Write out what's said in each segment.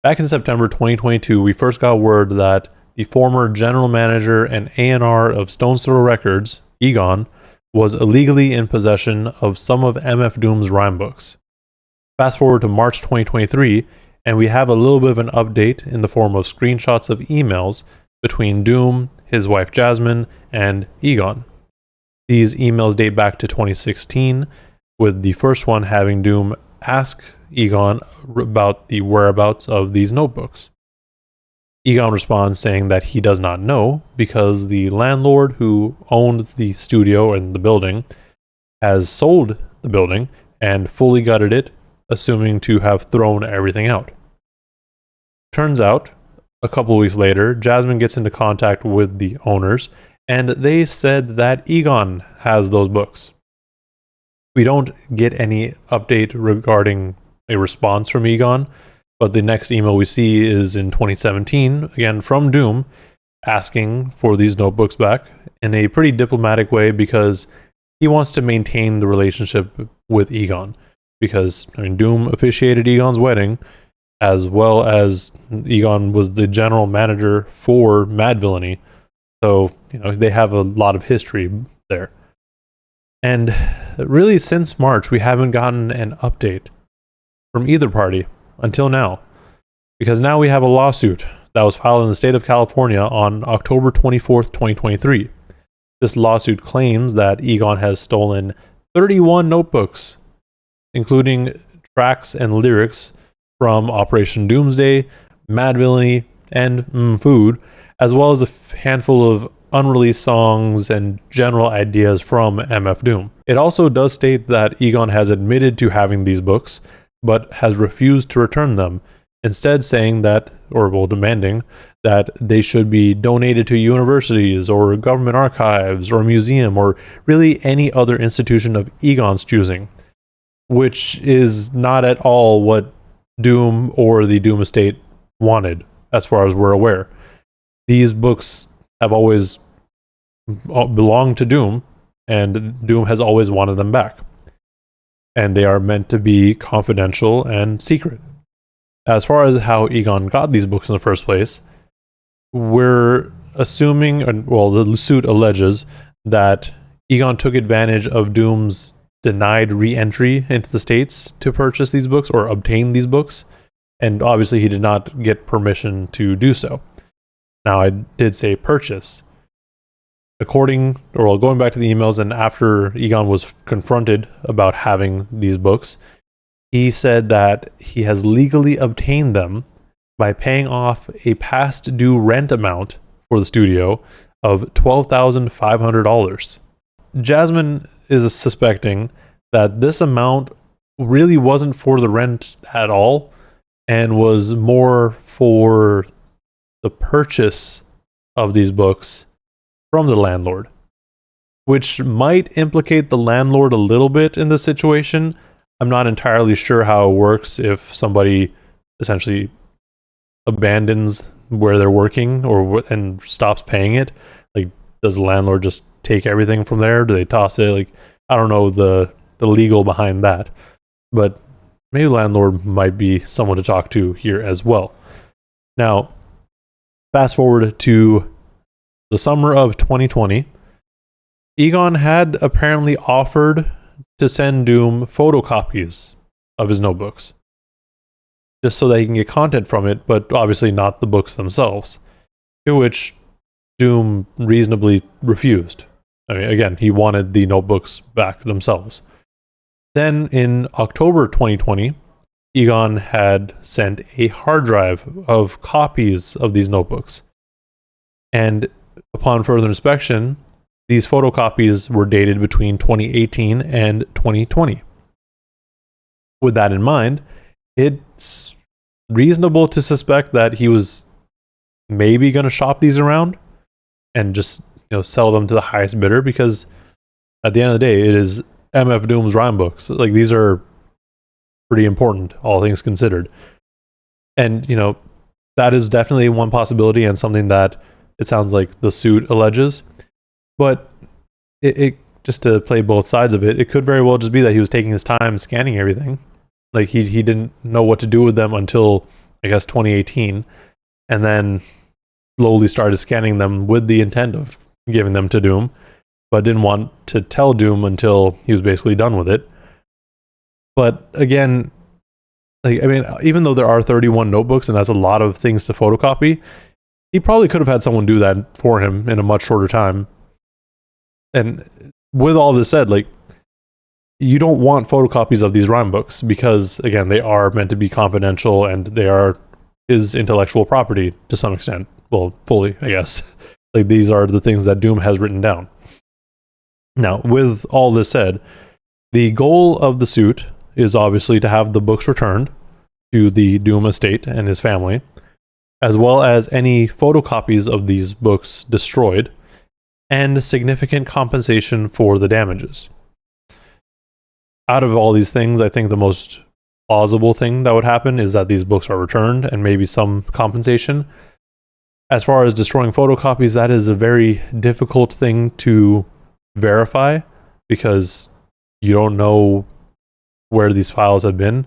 Back in September 2022, we first got word that the former general manager and A&R of Stone's Throw Records, Egon, was illegally in possession of some of MF Doom's rhyme books. Fast forward to March 2023, and we have a little bit of an update in the form of screenshots of emails between Doom, his wife Jasmine, and Egon. These emails date back to 2016, with the first one having Doom ask Egon about the whereabouts of these notebooks. Egon responds saying that he does not know because the landlord who owned the studio and the building has sold the building and fully gutted it, assuming to have thrown everything out. Turns out, a couple weeks later, Jasmine gets into contact with the owners, and they said that Egon has those books. We don't get any update regarding a response from Egon, but the next email we see is in 2017, again from Doom, asking for these notebooks back in a pretty diplomatic way because he wants to maintain the relationship with Egon. Because Doom officiated Egon's wedding, as well as Egon was the general manager for Mad Villainy. So, they have a lot of history there. And really, since March, we haven't gotten an update from either party until now. Because now we have a lawsuit that was filed in the state of California on October 24th, 2023. This lawsuit claims that Egon has stolen 31 notebooks, including tracks and lyrics from Operation Doomsday, Mad Villainy, and Food, as well as a handful of unreleased songs and general ideas from MF Doom. It also does state that Egon has admitted to having these books, but has refused to return them, instead saying that, demanding, that they should be donated to universities or government archives or a museum or really any other institution of Egon's choosing, which is not at all what Doom or the Doom estate wanted, as far as we're aware. These books have always belonged to Doom, and Doom has always wanted them back. And they are meant to be confidential and secret. As far as how Egon got these books in the first place, we're assuming, the suit alleges that Egon took advantage of Doom's denied re-entry into the States to purchase these books or obtain these books, and obviously he did not get permission to do so. Now, I did say purchase. Going back to the emails, and after Egon was confronted about having these books, he said that he has legally obtained them by paying off a past due rent amount for the studio of $12,500. Jasmine is suspecting that this amount really wasn't for the rent at all and was more for the purchase of these books from the landlord, which might implicate the landlord a little bit in this situation. I'm not entirely sure how it works if somebody essentially abandons where they're working and stops paying it. Like, does the landlord just take everything from there? Do they toss it? Like, I don't know the legal behind that, but maybe the landlord might be someone to talk to here as well. Now, fast forward to the summer of 2020, Egon had apparently offered to send Doom photocopies of his notebooks, just so that he can get content from it, but obviously not the books themselves, to which Doom reasonably refused. I mean, again, he wanted the notebooks back themselves. Then in October 2020, Egon had sent a hard drive of copies of these notebooks. And upon further inspection, these photocopies were dated between 2018 and 2020. With that in mind, it's reasonable to suspect that he was maybe going to shop these around and just sell them to the highest bidder, because at the end of the day, it is MF Doom's rhyme books. Like, these are pretty important, all things considered. And, that is definitely one possibility and something that it sounds like the suit alleges. But it just to play both sides of it, it could very well just be that he was taking his time scanning everything Like he didn't know what to do with them until I guess 2018, and then slowly started scanning them with the intent of giving them to Doom, but didn't want to tell Doom until he was basically done with it. But again, like, I mean, even though there are 31 notebooks and that's a lot of things to photocopy, he probably could have had someone do that for him in a much shorter time. And with all this said, like, you don't want photocopies of these rhyme books because, again, they are meant to be confidential and they are his intellectual property to some extent. Well, fully, I guess. Like, these are the things that Doom has written down. Now, with all this said, the goal of the suit is obviously to have the books returned to the Doom estate and his family, as well as any photocopies of these books destroyed, and significant compensation for the damages. Out of all these things, I think the most plausible thing that would happen is that these books are returned and maybe some compensation. As far as destroying photocopies, that is a very difficult thing to verify because you don't know where these files have been.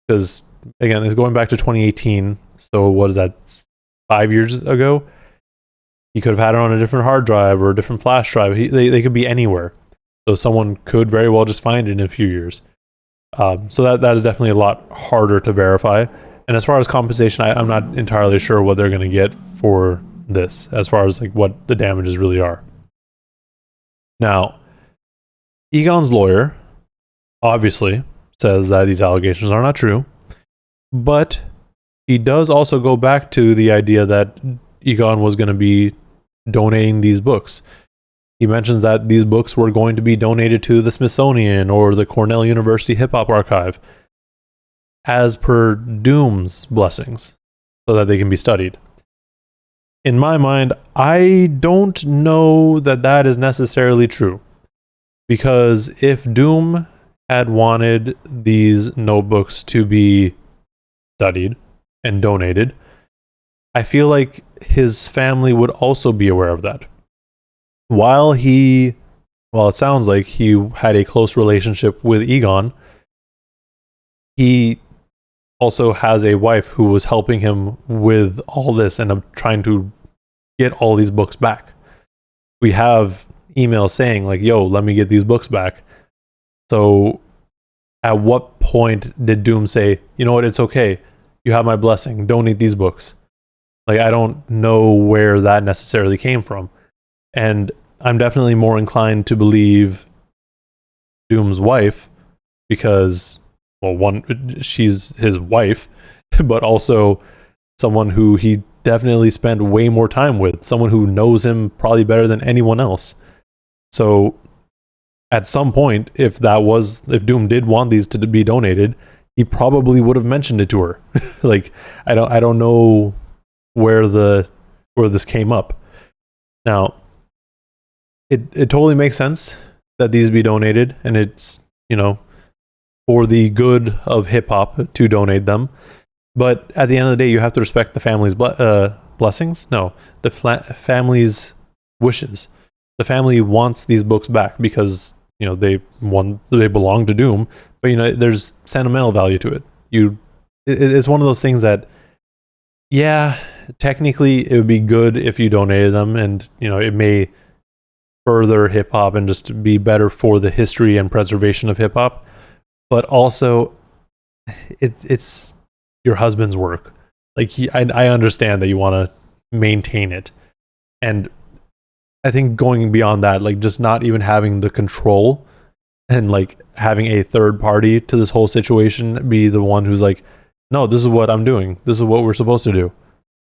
Because, again, it's going back to 2018. So what is that, 5 years ago? He could have had it on a different hard drive or a different flash drive. They could be anywhere. So someone could very well just find it in a few years. So that is definitely a lot harder to verify. And as far as compensation, I'm not entirely sure what they're going to get for this, as far as like what the damages really are. Now, Egon's lawyer obviously says that these allegations are not true, but he does also go back to the idea that Egon was going to be donating these books. He mentions that these books were going to be donated to the Smithsonian or the Cornell University Hip Hop Archive as per Doom's blessings so that they can be studied. In my mind, I don't know that that is necessarily true, because if Doom had wanted these notebooks to be studied and donated, I feel like his family would also be aware of that. While it sounds like he had a close relationship with Egon, he also has a wife who was helping him with all this and trying to get all these books back. We have emails saying like, yo, let me get these books back. So at what point did Doom say, you know what, it's okay, you have my blessing, donate these books? Like, I don't know where that necessarily came from. And I'm definitely more inclined to believe Doom's wife because, well, one, she's his wife, but also someone who he definitely spent way more time with, someone who knows him probably better than anyone else. So at some point, if Doom did want these to be donated, he probably would have mentioned it to her. Like, I don't know where this came up. Now, it totally makes sense that these be donated, and it's, for the good of hip hop to donate them. But at the end of the day, you have to respect the family's blessings. No, the family's wishes. The family wants these books back because they belong to Doom, but there's sentimental value to it. It's one of those things that, yeah, technically it would be good if you donated them, and it may further hip hop and just be better for the history and preservation of hip hop. But also, it's your husband's work. Like, I understand that you want to maintain it, and I think going beyond that, like just not even having the control and like having a third party to this whole situation be the one who's like, no, this is what I'm doing. This is what we're supposed to do.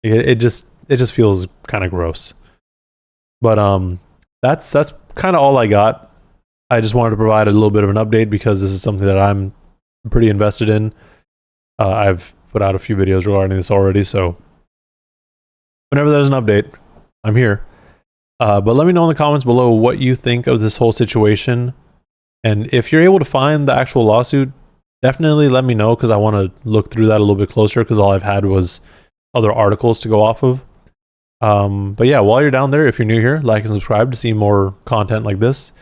It just feels kind of gross. But that's kind of all I got. I just wanted to provide a little bit of an update because this is something that I'm pretty invested in. I've put out a few videos regarding this already, so whenever there's an update, I'm here. But let me know in the comments below what you think of this whole situation. And if you're able to find the actual lawsuit, definitely let me know, because I want to look through that a little bit closer, because all I've had was other articles to go off of. But yeah, while you're down there, if you're new here, like and subscribe to see more content like this.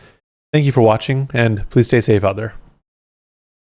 Thank you for watching, and please stay safe out there.